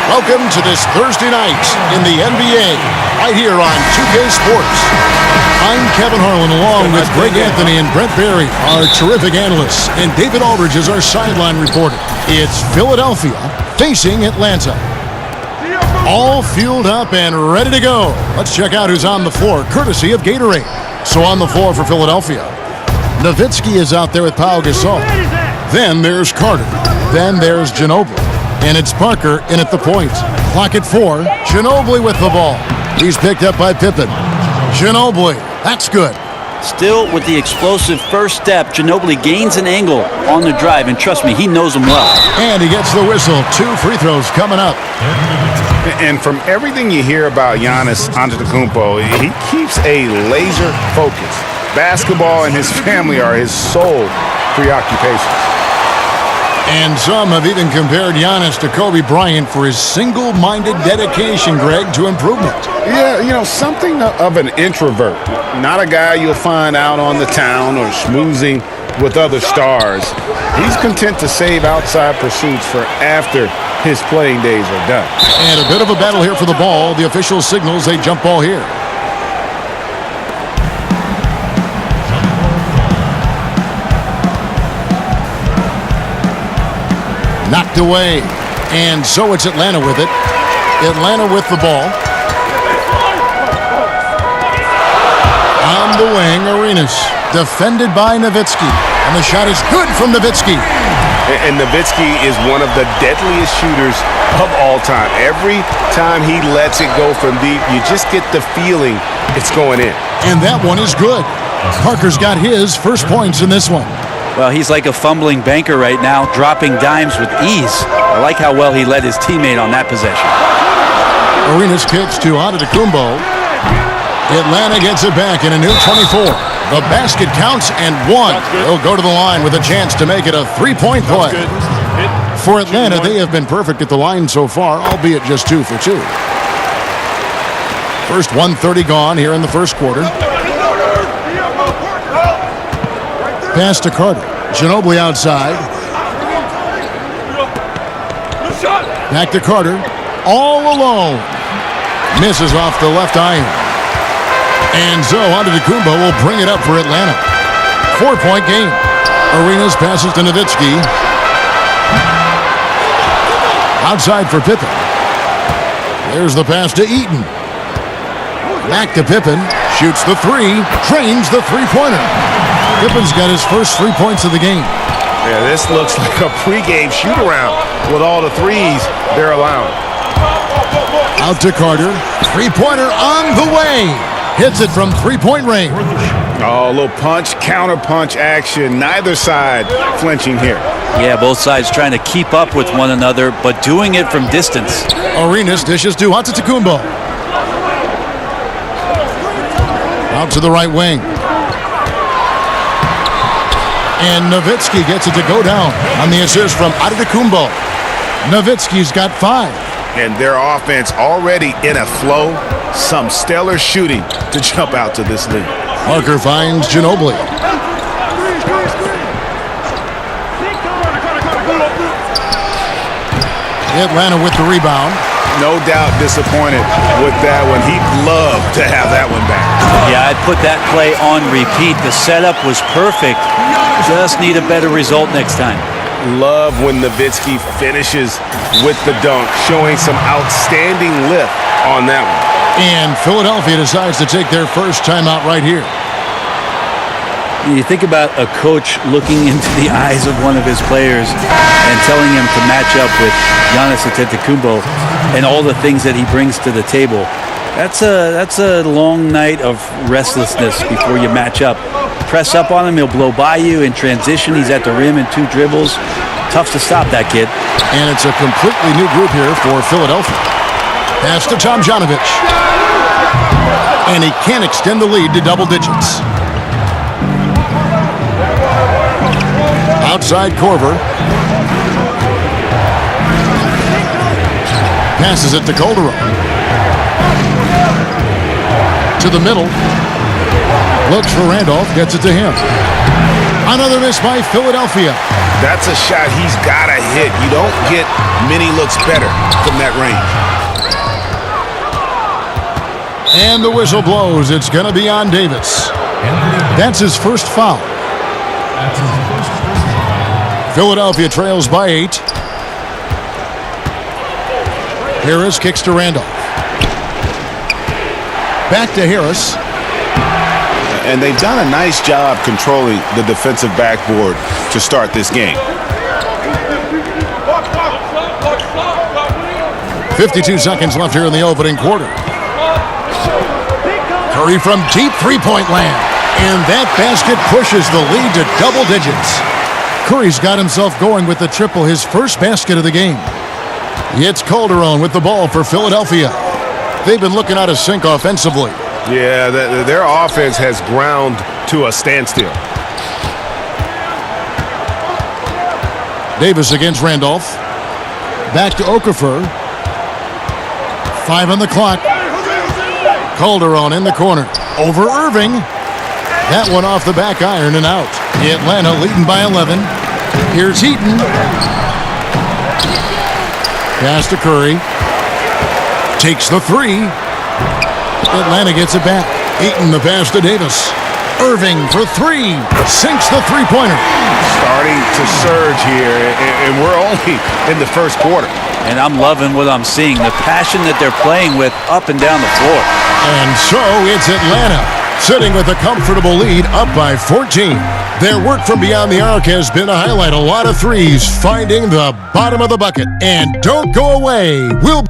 Welcome to this Thursday night in the NBA, right here on 2K Sports. I'm Kevin Harlan, along with Greg Anthony and Brent Barry, our terrific analysts, and David Aldridge is our sideline reporter. It's Philadelphia facing Atlanta. All fueled up and ready to go. Let's check out who's on the floor, courtesy of Gatorade. So on the floor for Philadelphia, Nowitzki is out there with Pau Gasol. Then there's Carter. Then there's Ginobili. And it's Parker in at the point. Clock at 4. Ginobili with the ball. He's picked up by Pippen. Ginobili. That's good. Still with the explosive first step, Ginobili gains an angle on the drive. And trust me, he knows him well. And he gets the whistle. 2 free throws coming up. And from everything you hear about Giannis Antetokounmpo, he keeps a laser focus. Basketball and his family are his sole preoccupations. And some have even compared Giannis to Kobe Bryant for his single-minded dedication, Greg, to improvement. Yeah, you know, something of an introvert. Not a guy you'll find out on the town or schmoozing with other stars. He's content to save outside pursuits for after his playing days are done. And a bit of a battle here for the ball. The official signals a jump ball here. Knocked away. And so it's Atlanta with it. Atlanta with the ball. On the wing, Arenas. Defended by Nowitzki. And the shot is good from Nowitzki. And Nowitzki is one of the deadliest shooters of all time. Every time he lets it go from deep, you just get the feeling it's going in. And that one is good. Parker's got his first points in this one. Well, he's like a fumbling banker right now, dropping dimes with ease. I like how well he led his teammate on that possession. Arenas pitch to Antetokounmpo. Atlanta gets it back in a new 24. The basket counts and 1. They'll go to the line with a chance to make it a three-point play. For Atlanta, they have been perfect at the line so far, albeit just 2 for 2. First 1:30 gone here in the first quarter. Pass to Carter. Ginobili outside. Back to Carter. All alone. Misses off the left iron. And so Antetokounmpo will bring it up for Atlanta. 4-point game. Arenas passes to Nowitzki. Outside for Pippen. There's the pass to Eaton. Back to Pippen. Shoots the 3. Drains the three-pointer. Pippen's got his first 3 points of the game. Yeah, this looks like a pregame shoot-around with all the threes they're allowing. Out to Carter. Three-pointer on the way. Hits it from three-point range. Oh, a little punch, counter-punch action. Neither side flinching here. Yeah, both sides trying to keep up with one another, but doing it from distance. Arenas dishes to Antetokounmpo. Out to the right wing. And Nowitzki gets it to go down on the assist from Antetokounmpo. Nowitzki's got 5. And their offense already in a flow. Some stellar shooting to jump out to this lead. Parker finds Ginobili. Atlanta with the rebound. No doubt disappointed with that one. He'd love to have that one back. Yeah, I'd put that play on repeat. The setup was perfect. Just need a better result next time. Love when Nowitzki finishes with the dunk, showing some outstanding lift on that one. And Philadelphia decides to take their first timeout right here. You think about a coach looking into the eyes of one of his players and telling him to match up with Giannis Antetokounmpo and all the things that he brings to the table. That's a long night of restlessness before you match up. Press up on him, he'll blow by you in transition. He's at the rim in 2 dribbles. Tough to stop that kid. And it's a completely new group here for Philadelphia. Pass to Tomjanovich. And he can't extend the lead to double digits. Outside Korver. Passes it to Calderon. to the middle. Looks for Randolph, gets it to him. Another miss by Philadelphia. That's a shot he's got to hit. You don't get many looks better from that range. And the whistle blows. It's going to be on Davis. That's his first foul. Philadelphia trails by 8. Harris kicks to Randolph. Back to Harris. And they've done a nice job controlling the defensive backboard to start this game. 52 seconds left here in the opening quarter. Curry from deep three-point land. And that basket pushes the lead to double digits. Curry's got himself going with the triple, his first basket of the game. It's Calderon with the ball for Philadelphia. They've been looking out of sync offensively. Yeah, their offense has ground to a standstill. Davis against Randolph. Back to Okafor. 5 on the clock. Calderon in the corner. Over Irving. That one off the back iron and out. Atlanta leading by 11. Here's Heaton. Pass to Curry. Takes the three. Atlanta gets it back. Heaton the pass to Davis. Irving for three. Sinks the three-pointer. Starting to surge here, and we're only in the first quarter. And I'm loving what I'm seeing. The passion that they're playing with up and down the floor. And so it's Atlanta sitting with a comfortable lead up by 14. Their work from beyond the arc has been to highlight a lot of threes, finding the bottom of the bucket. And don't go away. We'll...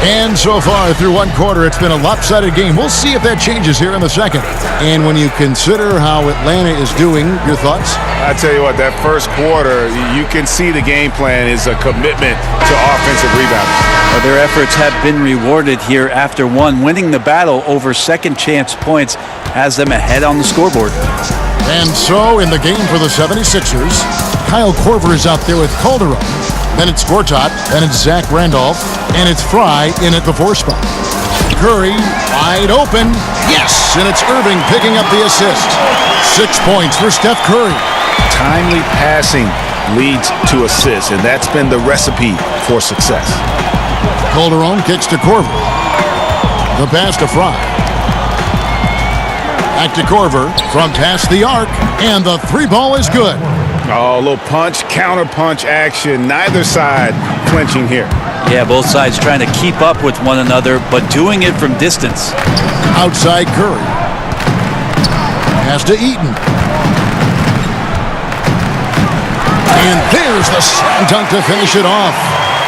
And so far through one quarter, it's been a lopsided game. We'll see if that changes here in the second. And when you consider how Atlanta is doing, your thoughts? I tell you what, that first quarter, you can see the game plan is a commitment to offensive rebounding. Well, their efforts have been rewarded here after one. Winning the battle over second chance points has them ahead on the scoreboard. And so in the game for the 76ers, Kyle Korver is out there with Calderon. Then it's Gortat, then it's Zach Randolph, and it's Fry in at the 4 spot. Curry wide open. Yes, and it's Irving picking up the assist. 6 points for Steph Curry. Timely passing leads to assists, and that's been the recipe for success. Calderon kicks to Korver. The pass to Fry. Back to Korver from past the arc, and the three ball is good. Oh, a little punch, counter punch action. Neither side clinching here. Yeah, both sides trying to keep up with one another, but doing it from distance. Outside Curry. Pass to Eaton. And there's the slam dunk to finish it off.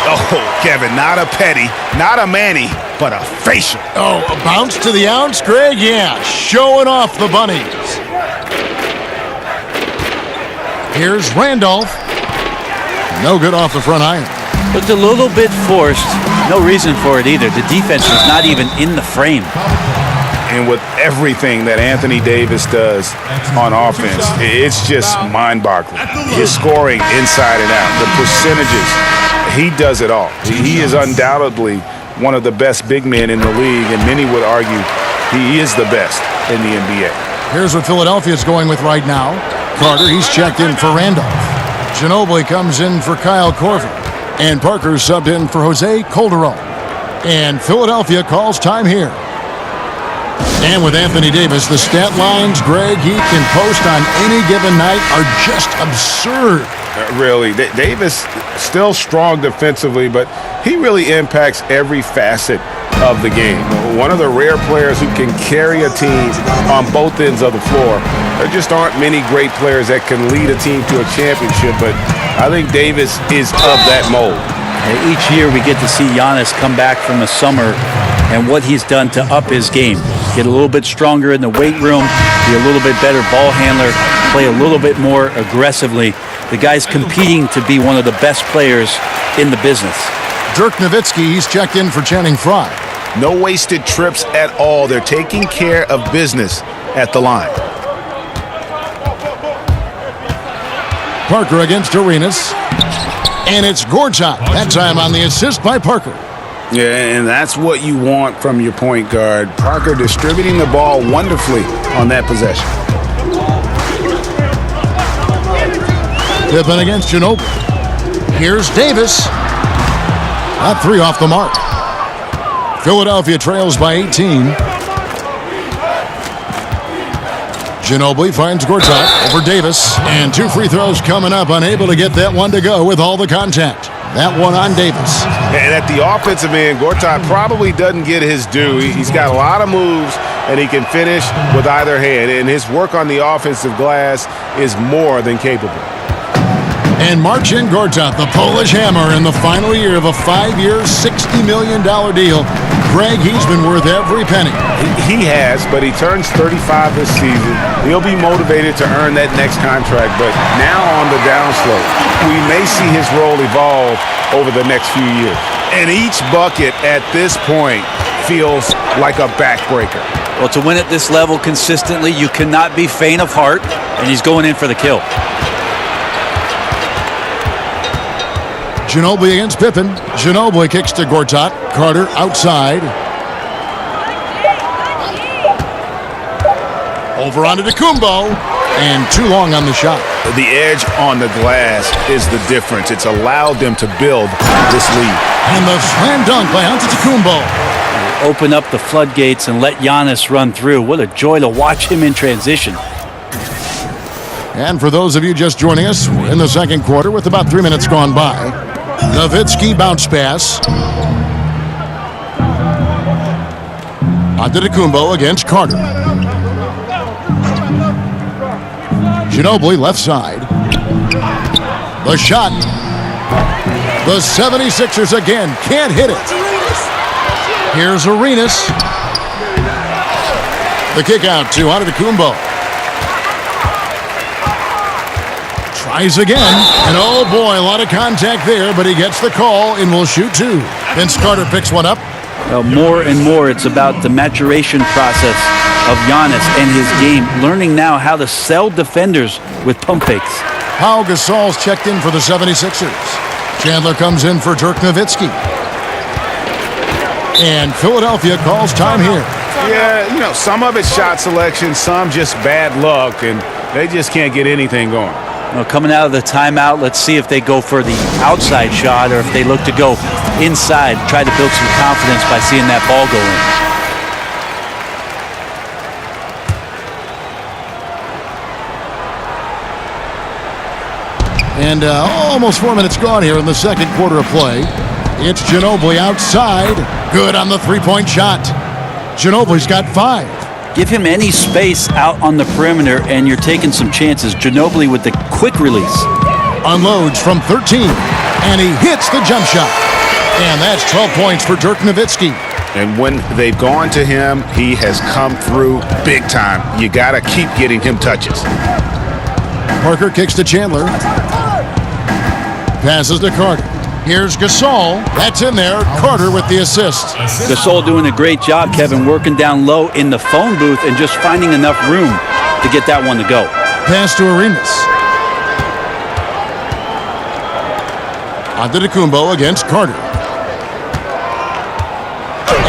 Oh, Kevin, not a petty, not a Manny, but a facial. Oh, a bounce to the ounce, Greg? Yeah, showing off the bunnies. Here's Randolph. No good off the front iron. Looked a little bit forced. No reason for it either. The defense was not even in the frame. And with everything that Anthony Davis does on offense, it's just mind-boggling. His scoring inside and out, the percentages, he does it all. He is undoubtedly one of the best big men in the league, and many would argue he is the best in the NBA. Here's what Philadelphia is going with right now. Carter, he's checked in for Randolph. Ginobili comes in for Kyle Korver. And Parker subbed in for Jose Calderon. And Philadelphia calls time here. And with Anthony Davis, the stat lines Greg he can post on any given night are just absurd. Really, Davis still strong defensively, but he really impacts every facet of the game. One of the rare players who can carry a team on both ends of the floor. There just aren't many great players that can lead a team to a championship, but I think Davis is of that mold. Each year we get to see Giannis come back from the summer and what he's done to up his game. Get a little bit stronger in the weight room, be a little bit better ball handler, play a little bit more aggressively. The guy's competing to be one of the best players in the business. Dirk Nowitzki, he's checked in for Channing Frye. No wasted trips at all. They're taking care of business at the line. Parker against Arenas. And it's Gortat, that time on the assist by Parker. Yeah, and that's what you want from your point guard. Parker distributing the ball wonderfully on that possession. Pippen against Ginobili. Here's Davis. That three off the mark. Philadelphia trails by 18. Ginobili finds Gortat over Davis. And 2 free throws coming up. Unable to get that one to go with all the contact. That one on Davis. And at the offensive end, Gortat probably doesn't get his due. He's got a lot of moves, and he can finish with either hand. And his work on the offensive glass is more than capable. And Marcin Gortat, the Polish hammer, in the final year of a 5-year, $60 million deal. Greg, he's been worth every penny. He has, but he turns 35 this season. He'll be motivated to earn that next contract, but now on the downslope, we may see his role evolve over the next few years. And each bucket at this point feels like a backbreaker. Well, to win at this level consistently, you cannot be faint of heart, and he's going in for the kill. Ginobili against Pippen. Ginobili kicks to Gortat. Carter outside. Over onto Kumbo. And too long on the shot. The edge on the glass is the difference. It's allowed them to build this lead. And the slam dunk by Antetokounmpo. Open up the floodgates and let Giannis run through. What a joy to watch him in transition. And for those of you just joining us, we're in the second quarter with about 3 minutes gone by. Nowitzki bounce pass. Antetokounmpo against Carter. Ginobili left side. The shot. The 76ers again can't hit it. Here's Arenas. The kick out to Antetokounmpo. Tries again, and oh boy, a lot of contact there, but he gets the call and will shoot 2. Vince Carter picks one up. Well, more and more, it's about the maturation process of Giannis and his game, learning now how to sell defenders with pump fakes. Pau Gasol's checked in for the 76ers. Chandler comes in for Dirk Nowitzki. And Philadelphia calls time here. Yeah, some of it's shot selection, some just bad luck, and they just can't get anything going. Well, coming out of the timeout, let's see if they go for the outside shot or if they look to go inside, try to build some confidence by seeing that ball go in. And almost 4 minutes gone here in the second quarter of play. It's Ginobili outside. Good on the three-point shot. Ginobili's got 5. Give him any space out on the perimeter, and you're taking some chances. Ginobili with the quick release. Unloads from 13, and he hits the jump shot. And that's 12 points for Dirk Nowitzki. And when they've gone to him, he has come through big time. You got to keep getting him touches. Parker kicks to Chandler. Passes to Carter. Here's Gasol. That's in there. Carter with the assist. Gasol doing a great job, Kevin, working down low in the phone booth and just finding enough room to get that one to go. Pass to Arenas. Antetokounmpo against Carter.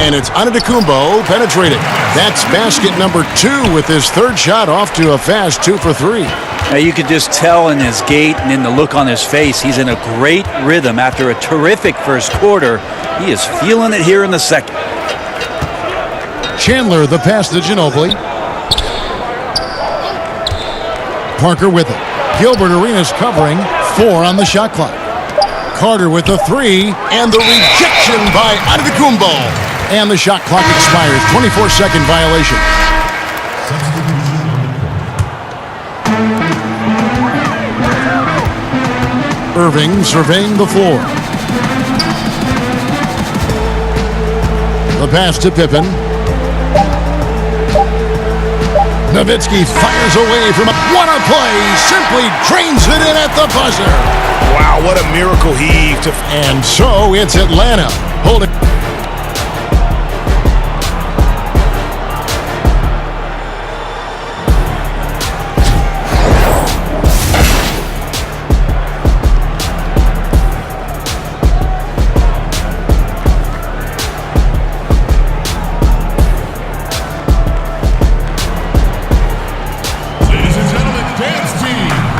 And it's Antetokounmpo penetrating. That's basket number 2 with his third shot off to a fast 2 for 3. Now you could just tell in his gait and in the look on his face, he's in a great rhythm. After a terrific first quarter, he is feeling it here in the second. Chandler, the pass to Ginobili. Parker with it. Gilbert Arenas covering. 4 on the shot clock. Carter with the 3, and the rejection by Antetokounmpo. And the shot clock expires. 24-second violation. Irving surveying the floor. The pass to Pippen. Nowitzki fires away from what a play. Simply drains it in at the buzzer. Wow, what a miracle heave. And so it's Atlanta holding.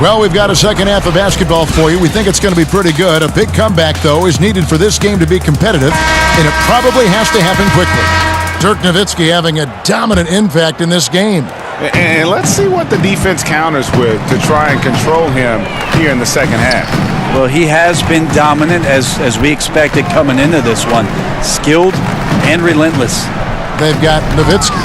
Well, we've got a second half of basketball for you. We think it's going to be pretty good. A big comeback, though, is needed for this game to be competitive, and it probably has to happen quickly. Dirk Nowitzki having a dominant impact in this game. And let's see what the defense counters with to try and control him here in the second half. Well, he has been dominant as we expected coming into this one. Skilled and relentless. They've got Nowitzki.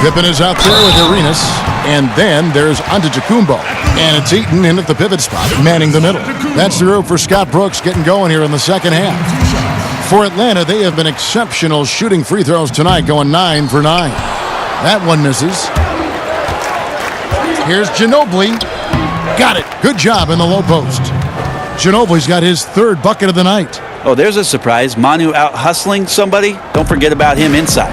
Pippen is out there with Arenas. And then there's Antetokounmpo. And it's Eaton in at the pivot spot, manning the middle. That's the room for Scott Brooks getting going here in the second half. For Atlanta, they have been exceptional shooting free throws tonight, going 9 for 9. That one misses. Here's Ginobili. Got it. Good job in the low post. Ginobili's got his third bucket of the night. Oh, there's a surprise. Manu out hustling somebody. Don't forget about him inside.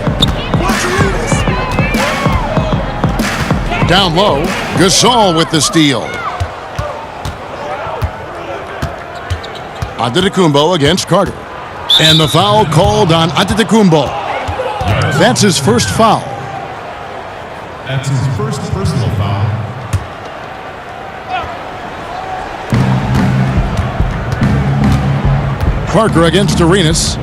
Down low, Gasol with the steal. Antetokounmpo against Carter. And the foul called on Antetokounmpo. That's his first foul. That's his first personal foul. Parker against Arenas.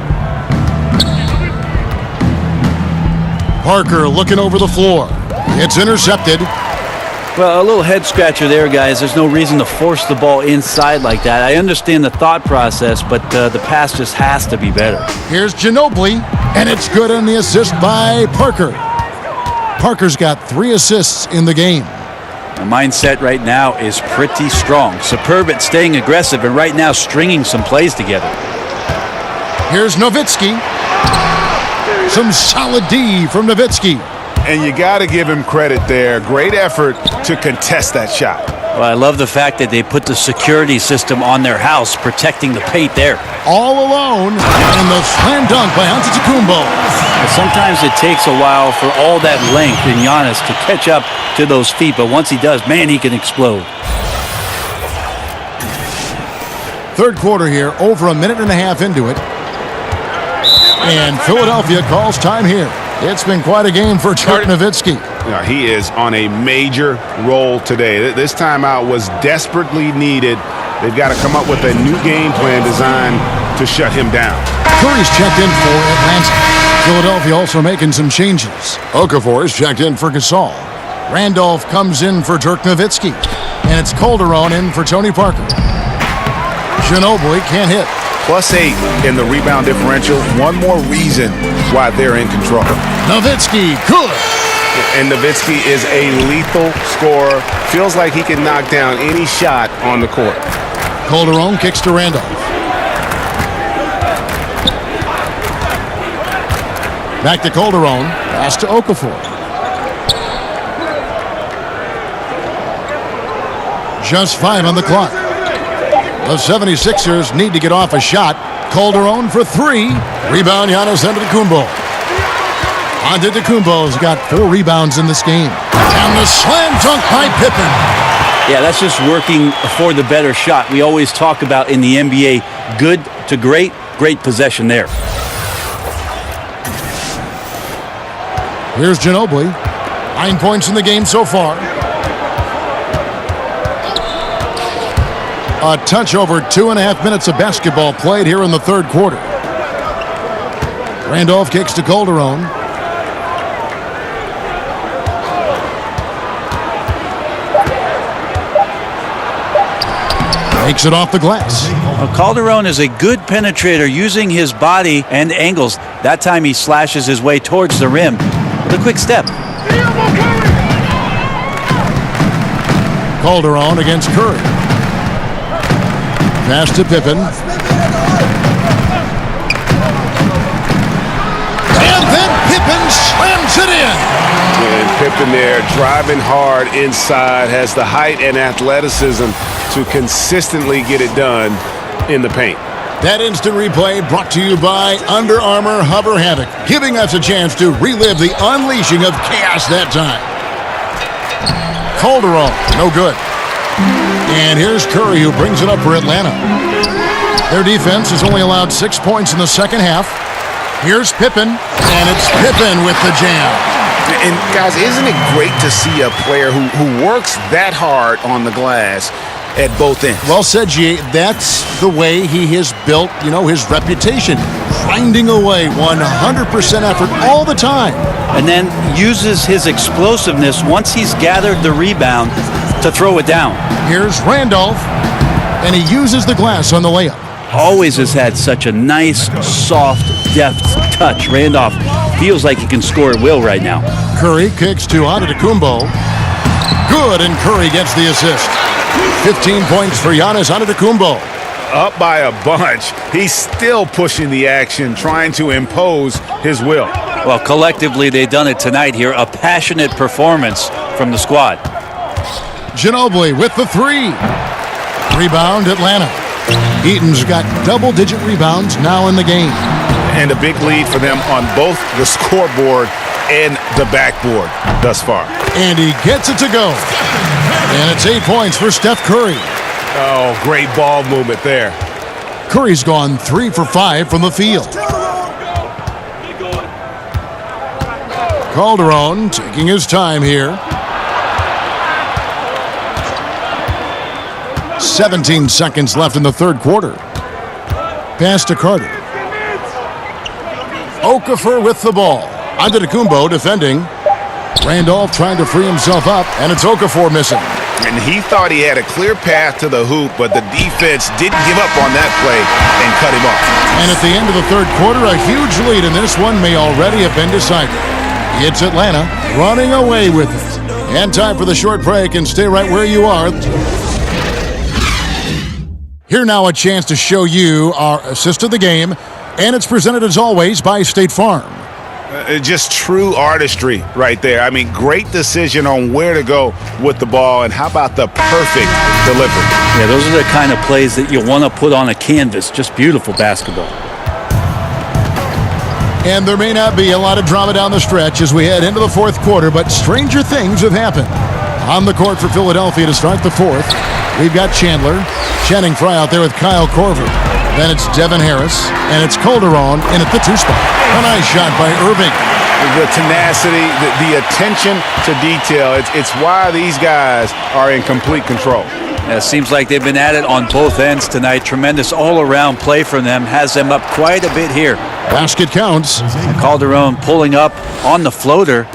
Parker looking over the floor. It's intercepted. Well, a little head scratcher there, guys. There's no reason to force the ball inside like that. I understand the thought process, but the pass just has to be better. Here's Ginobili, and it's good on the assist by Parker. Parker's got 3 assists in the game. The mindset right now is pretty strong. Superb at staying aggressive, and right now stringing some plays together. Here's Nowitzki. Some solid D from Nowitzki. And you got to give him credit there. Great effort to contest that shot. Well, I love the fact that they put the security system on their house, protecting the paint there. All alone, and the slam dunk by Antetokounmpo. Sometimes it takes a while for all that length in Giannis to catch up to those feet, but once he does, man, he can explode. Third quarter here, over a minute and a half into it. And Philadelphia calls time here. It's been quite a game for Dirk Nowitzki. Yeah, he is on a major roll today. This timeout was desperately needed. They've got to come up with a new game plan designed to shut him down. Curry's checked in for Atlanta. Philadelphia also making some changes. Okafor's checked in for Gasol. Randolph comes in for Dirk Nowitzki. And it's Calderon in for Tony Parker. Ginobili can't hit. +8 in the rebound differential. One more reason why they're in control. Nowitzki, good. And Nowitzki is a lethal scorer. Feels like he can knock down any shot on the court. Calderon kicks to Randolph. Back to Calderon. Pass to Okafor. Just 5 on the clock. The 76ers need to get off a shot. Calderon for 3. Rebound, Giannis Antetokounmpo. Antetokounmpo's got 4 rebounds in this game. And the slam dunk by Pippen. Yeah, that's just working for the better shot. We always talk about in the NBA, good to great, great possession there. Here's Ginobili. 9 points in the game so far. A touch over 2.5 minutes of basketball played here in the third quarter. Randolph kicks to Calderon. Takes it off the glass. Well, Calderon is a good penetrator using his body and angles. That time he slashes his way towards the rim with a quick step. Calderon against Curry. Pass to Pippen. And then Pippen slams it in. And Pippen there driving hard inside, has the height and athleticism to consistently get it done in the paint. That instant replay brought to you by Under Armour Hover Havoc, giving us a chance to relive the unleashing of chaos that time. Calderon, no good. And here's Curry, who brings it up for Atlanta. Their defense has only allowed 6 points in the second half. Here's Pippen, and it's Pippen with the jam. And guys, isn't it great to see a player who works that hard on the glass at both ends. Well said, G. That's the way he has built, his reputation. Grinding away, 100% effort all the time. And then uses his explosiveness once he's gathered the rebound to throw it down. Here's Randolph, and he uses the glass on the layup. Always has had such a nice, soft, deft touch. Randolph feels like he can score at will right now. Curry kicks to Antetokounmpo. Good, and Curry gets the assist. 15 points for Giannis Antetokounmpo. Up by a bunch. He's still pushing the action, trying to impose his will. Well, collectively, they've done it tonight here. A passionate performance from the squad. Ginobili with the three. Rebound, Atlanta. Eaton's got double-digit rebounds now in the game. And a big lead for them on both the scoreboard and the backboard thus far. And he gets it to go. And it's 8 points for Steph Curry. Oh, great ball movement there. Curry's gone 3 for 5 from the field. Calderon taking his time here. 17 seconds left in the third quarter. Pass to Carter. Okafor with the ball. Antetokounmpo defending. Randolph trying to free himself up, and it's Okafor missing. And he thought he had a clear path to the hoop, but the defense didn't give up on that play and cut him off. And at the end of the third quarter, a huge lead, and this one may already have been decided. It's Atlanta running away with it. And time for the short break, and stay right where you are. Here now a chance to show you our assist of the game, and it's presented as always by State Farm. Just true artistry right there. I mean, great decision on where to go with the ball, and how about the perfect delivery? Yeah, those are the kind of plays that you want to put on a canvas. Just beautiful basketball. And there may not be a lot of drama down the stretch as we head into the fourth quarter, but stranger things have happened. On the court for Philadelphia to start the fourth, we've got Chandler, Channing Frye out there with Kyle Korver. Then it's Devin Harris, and it's Calderon in at the 2 spot. A nice shot by Irving. The tenacity, the attention to detail, it's why these guys are in complete control. Yeah, it seems like they've been at it on both ends tonight. Tremendous all-around play from them. Has them up quite a bit here. Basket counts. Calderon pulling up on the floater.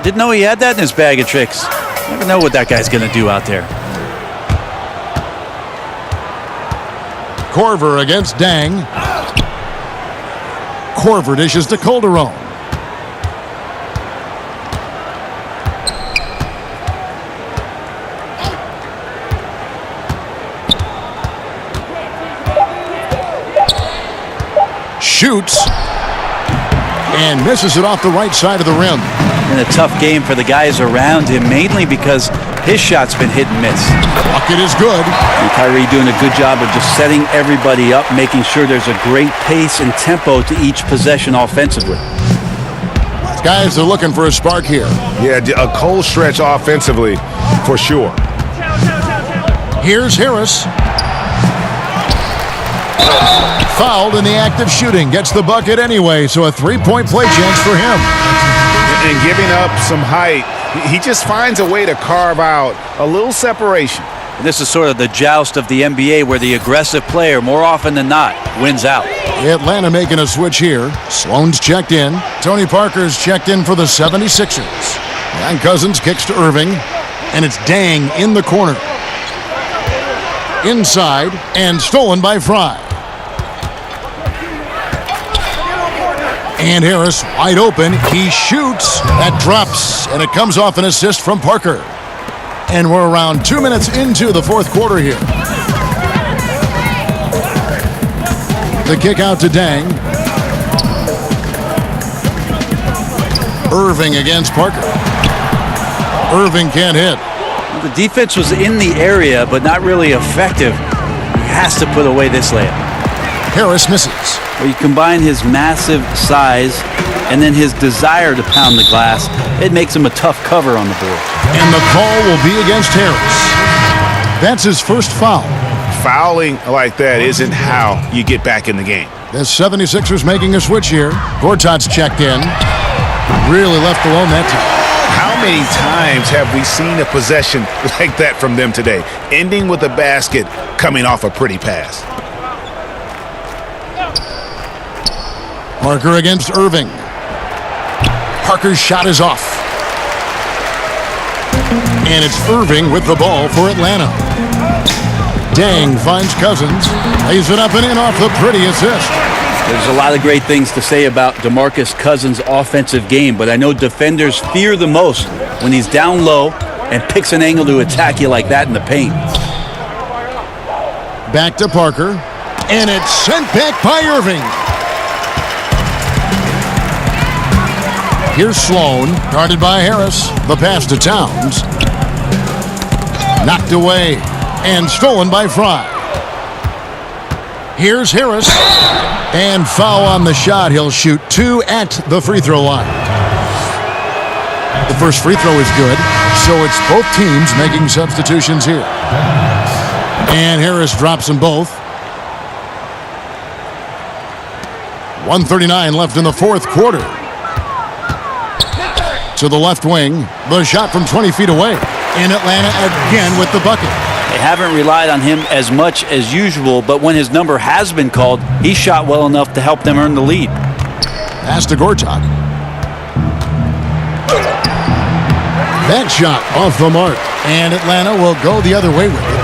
Didn't know he had that in his bag of tricks. Never know what that guy's going to do out there. Korver against Dang. Korver dishes to Calderon. Shoots and misses it off the right side of the rim. And a tough game for the guys around him, mainly because his shot's been hit and miss. Bucket is good. And Kyrie doing a good job of just setting everybody up, making sure there's a great pace and tempo to each possession offensively. Guys are looking for a spark here. Yeah, a cold stretch offensively for sure. Here's Harris. Fouled in the act of shooting. Gets the bucket anyway, so a 3-point play chance for him. And giving up some height, he just finds a way to carve out a little separation. This is sort of the joust of the NBA where the aggressive player, more often than not, wins out. Atlanta making a switch here. Sloan's checked in. Tony Parker's checked in for the 76ers. And Cousins kicks to Irving. And it's Dang in the corner. Inside and stolen by Frye. And Harris wide open. He shoots. That drops. And it comes off an assist from Parker. And we're around 2 minutes into the fourth quarter here. The kick out to Dang. Irving against Parker. Irving can't hit. The defense was in the area, but not really effective. He has to put away this layup. Harris misses. Well, you combine his massive size and then his desire to pound the glass, it makes him a tough cover on the board. And the call will be against Harris. That's his first foul. Fouling like that isn't how you get back in the game. The 76ers making a switch here. Gortat's checked in. Really left alone that time. How many times have we seen a possession like that from them today, ending with a basket coming off a pretty pass? Parker against Irving. Parker's shot is off. And it's Irving with the ball for Atlanta. Dang finds Cousins. Lays it up and in off the pretty assist. There's a lot of great things to say about DeMarcus Cousins' offensive game, but I know defenders fear the most when he's down low and picks an angle to attack you like that in the paint. Back to Parker. And it's sent back by Irving. Here's Sloan, guarded by Harris. The pass to Towns. Knocked away and stolen by Fry. Here's Harris. And foul on the shot. He'll shoot 2 at the free throw line. The first free throw is good, so it's both teams making substitutions here. And Harris drops them both. 1:39 left in the fourth quarter. To the left wing, the shot from 20 feet away. In Atlanta again with the bucket. They haven't relied on him as much as usual, but when his number has been called, he shot well enough to help them earn the lead. Pass to Gortat. That shot off the mark, and Atlanta will go the other way with it.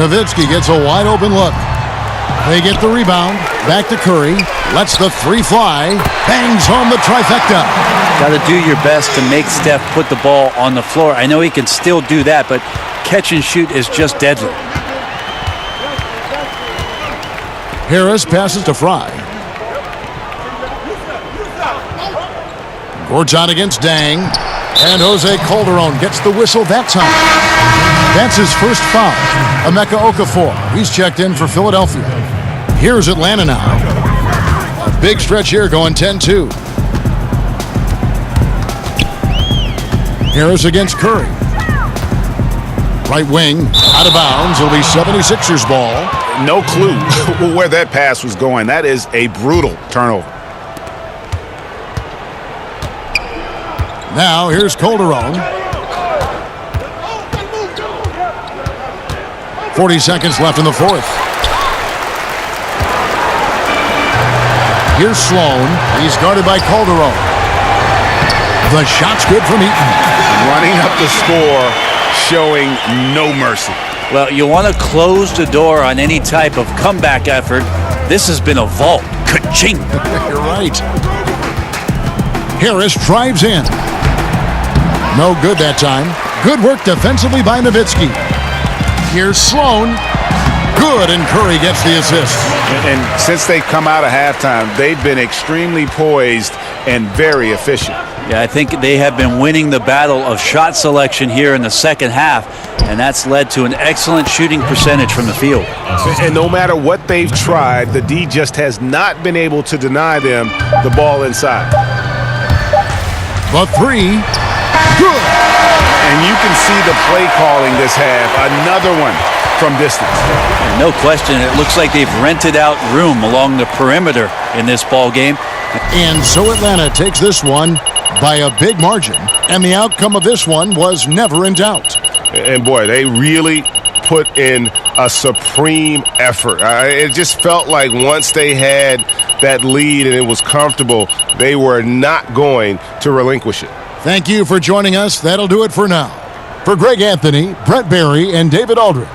Nowitzki gets a wide open look. They get the rebound. Back to Curry. Lets the three fly. Bangs home the trifecta. Got to do your best to make Steph put the ball on the floor. I know he can still do that, but catch and shoot is just deadly. Harris passes to Fry. Gortat against Dang. And Jose Calderon gets the whistle that time. That's his first foul. Emeka Okafor. He's checked in for Philadelphia. Here's Atlanta now. A big stretch here going 10-2. Harris against Curry. Right wing, out of bounds. It'll be 76ers ball. No clue where that pass was going. That is a brutal turnover. Now here's Calderon. 40 seconds left in the fourth. Here's Sloan. He's guarded by Calderon. The shot's good from Eaton. Running up the score, showing no mercy. Well, you want to close the door on any type of comeback effort. This has been a vault. Ka-ching! You're right. Harris drives in. No good that time. Good work defensively by Nowitzki. Here's Sloan. Good, and Curry gets the assist. And since they come out of halftime, they've been extremely poised and very efficient. Yeah, I think they have been winning the battle of shot selection here in the second half, and that's led to an excellent shooting percentage from the field. And no matter what they've tried, the D just has not been able to deny them the ball inside. The three, good. And you can see the play calling this half. Another one from distance. And no question, it looks like they've rented out room along the perimeter in this ball game. And so Atlanta takes this one by a big margin, and the outcome of this one was never in doubt. And boy, they really put in a supreme effort. It just felt like once they had that lead and it was comfortable, they were not going to relinquish it. Thank you for joining us. That'll do it for now. For Greg Anthony, Brett Barry, and David Aldridge.